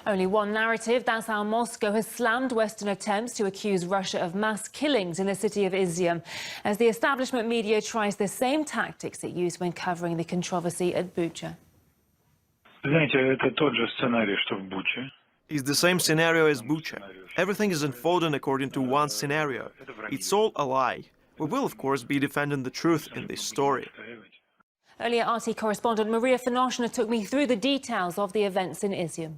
Only one narrative, that's how Moscow has slammed Western attempts to accuse Russia of mass killings in the city of Izyum, as the establishment media tries the same tactics it used when covering the controversy at Bucha. It's the same scenario as Bucha. Everything is unfolding according to one scenario. It's all a lie. We will, of course, be defending the truth in this story. Earlier, RT correspondent Maria Finoshina took me through the details of the events in Izyum.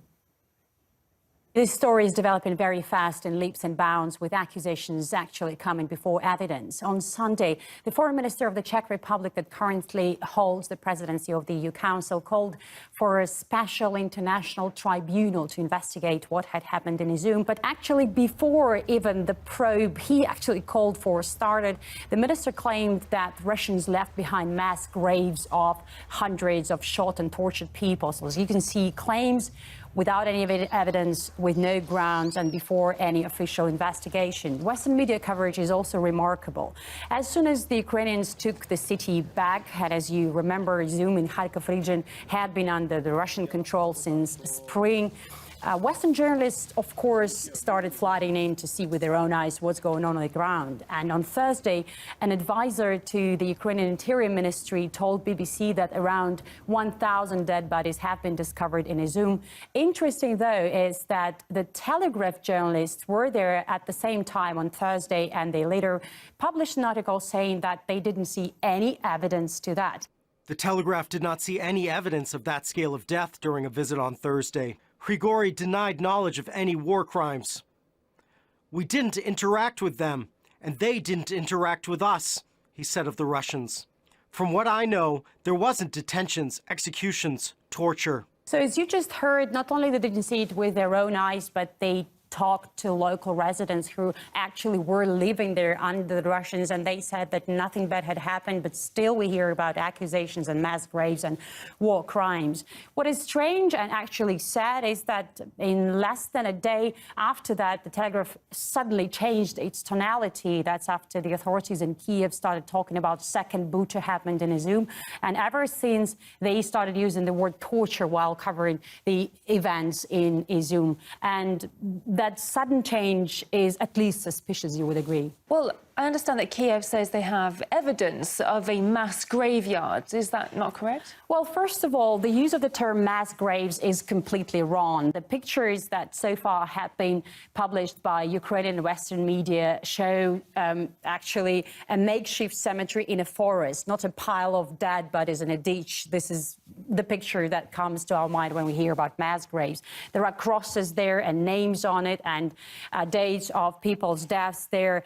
This story is developing very fast in leaps and bounds, with accusations actually coming before evidence. On Sunday, the foreign minister of the Czech Republic that currently holds the presidency of the EU Council called for a special international tribunal to investigate what had happened in Izyum. But actually, before even the probe he actually called for started, the minister claimed that Russians left behind mass graves of hundreds of shot and tortured people. So as you can see, claims without any evidence, with no grounds, and before any official investigation. Western media coverage is also remarkable. As soon as the Ukrainians took the city back, and as you remember, Izyum in Kharkiv region had been under the Russian control since spring. Western journalists, of course, started flooding in to see with their own eyes what's going on the ground. And on Thursday, an advisor to the Ukrainian Interior Ministry told BBC that around 1,000 dead bodies have been discovered in Izyum. Interesting, though, is that the Telegraph journalists were there at the same time on Thursday, and they later published an article saying that they didn't see any evidence to that. The Telegraph did not see any evidence of that scale of death during a visit on Thursday. Grigori denied knowledge of any war crimes. We didn't interact with them, and they didn't interact with us, he said of the Russians. From what I know, there wasn't detentions, executions, torture. So as you just heard, not only they didn't see it with their own eyes, but they talked to local residents who actually were living there under the Russians, and they said that nothing bad had happened, but still we hear about accusations and mass graves and war crimes. What is strange and actually sad is that in less than a day after that, the Telegraph suddenly changed its tonality. That's after the authorities in Kiev started talking about second Bucha happened in Izyum, and ever since they started using the word torture while covering the events in Izyum. And that sudden change is at least suspicious, you would agree. Well, I understand that Kiev says they have evidence of a mass graveyard. Is that not correct? Well, first of all, the use of the term mass graves is completely wrong. The pictures that so far have been published by Ukrainian and Western media show actually a makeshift cemetery in a forest, not a pile of dead bodies in a ditch. This is the picture that comes to our mind when we hear about mass graves. There are crosses there and names on it and dates of people's deaths there.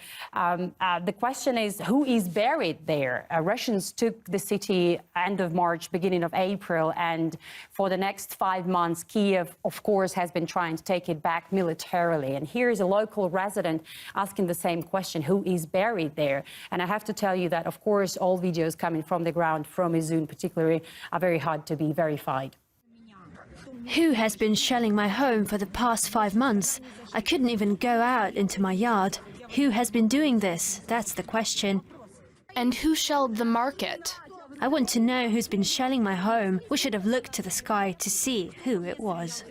The question is, who is buried there? Russians took the city end of March, beginning of April, and for the next 5 months, Kiev, of course, has been trying to take it back militarily. And here is a local resident asking the same question, who is buried there? And I have to tell you that, of course, all videos coming from the ground, from Izyum particularly, are very hard to be verified. Who has been shelling my home for the past 5 months? I couldn't even go out into my yard. Who has been doing this? That's the question. And who shelled the market? I want to know who's been shelling my home. We should have looked to the sky to see who it was.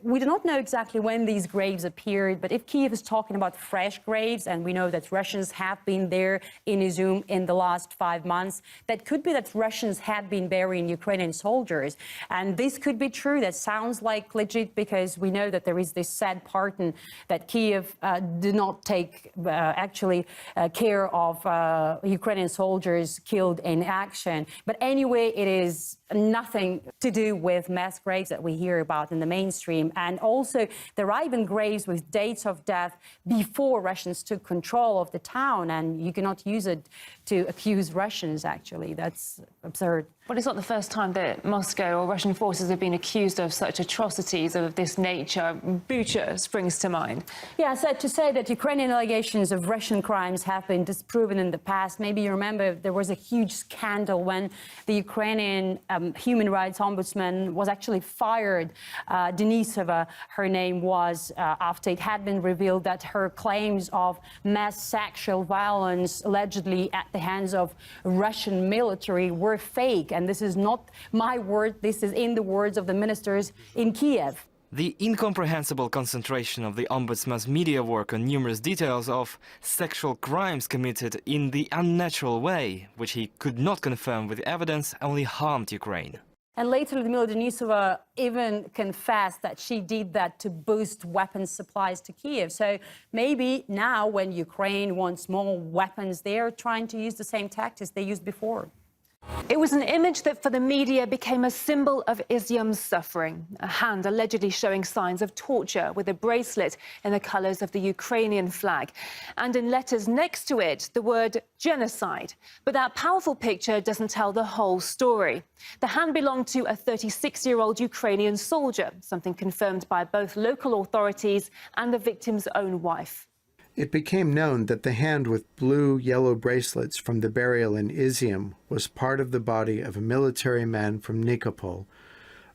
We do not know exactly when these graves appeared, but if Kiev is talking about fresh graves, and we know that Russians have been there in Izyum in the last 5 months, that could be that Russians had been burying Ukrainian soldiers. And this could be true. That sounds like legit, because we know that there is this sad pardon that Kiev did not take care of Ukrainian soldiers killed in action. But anyway, it is nothing to do with mass graves that we hear about in the mainstream. And also, there are even graves with dates of death before Russians took control of the town, and you cannot use it to accuse Russians, actually. That's absurd. Well, it's not the first time that Moscow or Russian forces have been accused of such atrocities of this nature. Bucha springs to mind. Yeah, sad to say that Ukrainian allegations of Russian crimes have been disproven in the past. Maybe you remember there was a huge scandal when the Ukrainian human rights ombudsman was actually fired. Denisova, her name was, after it had been revealed that her claims of mass sexual violence allegedly at the hands of Russian military were fake. And this is not my word, this is in the words of the ministers in Kiev. The incomprehensible concentration of the Ombudsman's media work on numerous details of sexual crimes committed in the unnatural way, which he could not confirm with evidence, only harmed Ukraine. And later, Lyudmila Denisova even confessed that she did that to boost weapons supplies to Kiev. So maybe now when Ukraine wants more weapons, they're trying to use the same tactics they used before. It was an image that for the media became a symbol of Izyum's suffering, a hand allegedly showing signs of torture with a bracelet in the colours of the Ukrainian flag, and in letters next to it, the word genocide. But that powerful picture doesn't tell the whole story. The hand belonged to a 36-year-old Ukrainian soldier, something confirmed by both local authorities and the victim's own wife. It became known that the hand with blue-yellow bracelets from the burial in Izyum was part of the body of a military man from Nikopol.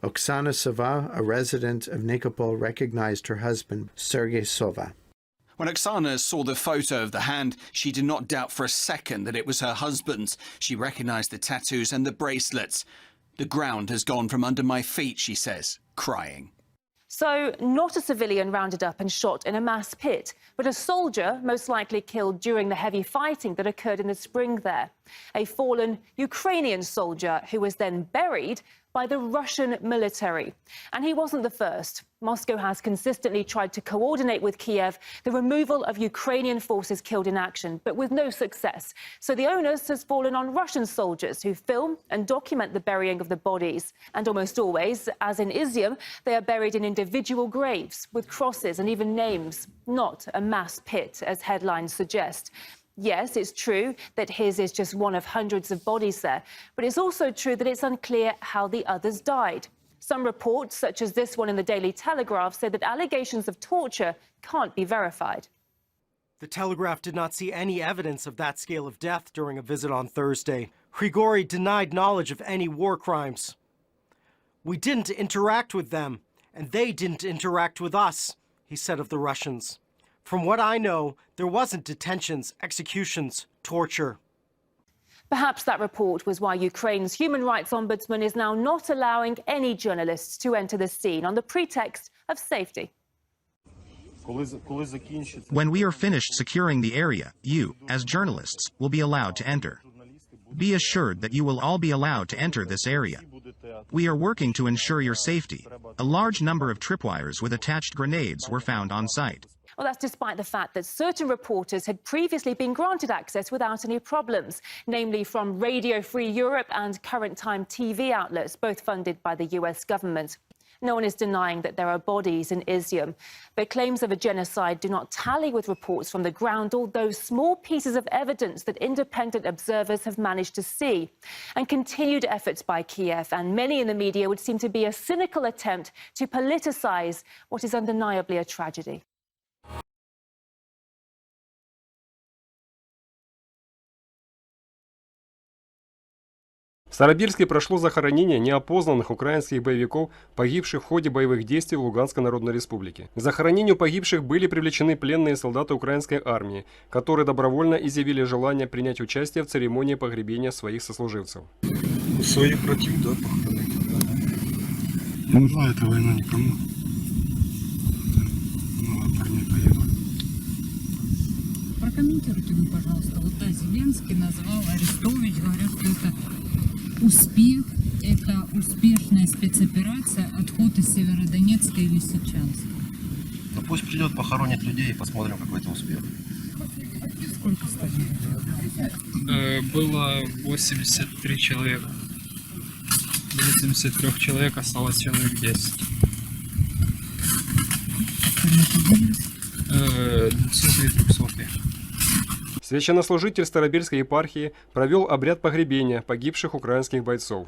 Oksana Sova, a resident of Nikopol, recognized her husband, Sergei Sova. When Oksana saw the photo of the hand, she did not doubt for a second that it was her husband's. She recognized the tattoos and the bracelets. The ground has gone from under my feet, she says, crying. So, not a civilian rounded up and shot in a mass pit, but a soldier most likely killed during the heavy fighting that occurred in the spring there. A fallen Ukrainian soldier who was then buried by the Russian military. And he wasn't the first. Moscow has consistently tried to coordinate with Kiev the removal of Ukrainian forces killed in action, but with no success. So the onus has fallen on Russian soldiers who film and document the burying of the bodies. And almost always, as in Izyum, they are buried in individual graves with crosses and even names, not a mass pit, as headlines suggest. Yes, it's true that his is just one of hundreds of bodies there, but it's also true that it's unclear how the others died. Some reports, such as this one in the Daily Telegraph, say that allegations of torture can't be verified. The Telegraph did not see any evidence of that scale of death during a visit on Thursday. Grigori denied knowledge of any war crimes. We didn't interact with them, and they didn't interact with us, he said of the Russians. From what I know, there wasn't detentions, executions, torture. Perhaps that report was why Ukraine's human rights ombudsman is now not allowing any journalists to enter the scene on the pretext of safety. When we are finished securing the area, you, as journalists, will be allowed to enter. Be assured that you will all be allowed to enter this area. We are working to ensure your safety. A large number of tripwires with attached grenades were found on site. Well, that's despite the fact that certain reporters had previously been granted access without any problems, namely from Radio Free Europe and Current Time TV outlets, both funded by the US government. No one is denying that there are bodies in Izyum, but claims of a genocide do not tally with reports from the ground, all those small pieces of evidence that independent observers have managed to see. And continued efforts by Kiev and many in the media would seem to be a cynical attempt to politicize what is undeniably a tragedy. В Старобельске прошло захоронение неопознанных украинских боевиков, погибших в ходе боевых действий в Луганской Народной Республике. К захоронению погибших были привлечены пленные солдаты украинской армии, которые добровольно изъявили желание принять участие в церемонии погребения своих сослуживцев. Своих братьев, да, похоронить. Не нужна эта война никому. Много парней погибло. Прокомментируйте вы, пожалуйста. Вот да, Зеленский назвал Арестович, говорят, что это успех, это успешная спецоперация, отход из Северодонецка и Лисичанска. Ну пусть придет, похоронит людей и посмотрим, какой это успех. Сколько стали? Было 83 человека. 83 человек, осталось человек 10. Сотни, 300. Священнослужитель Старобельской епархии провел обряд погребения погибших украинских бойцов.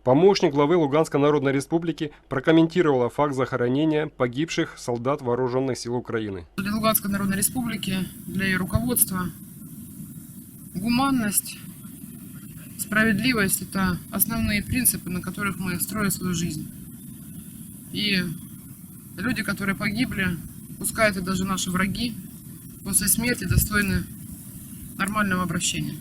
Помощник главы Луганской Народной Республики прокомментировала факт захоронения погибших солдат вооруженных сил Украины. Для Луганской Народной Республики, для ее руководства, гуманность, справедливость – это основные принципы, на которых мы строим свою жизнь. И люди, которые погибли, пускай это даже наши враги, после смерти достойны нормального обращения.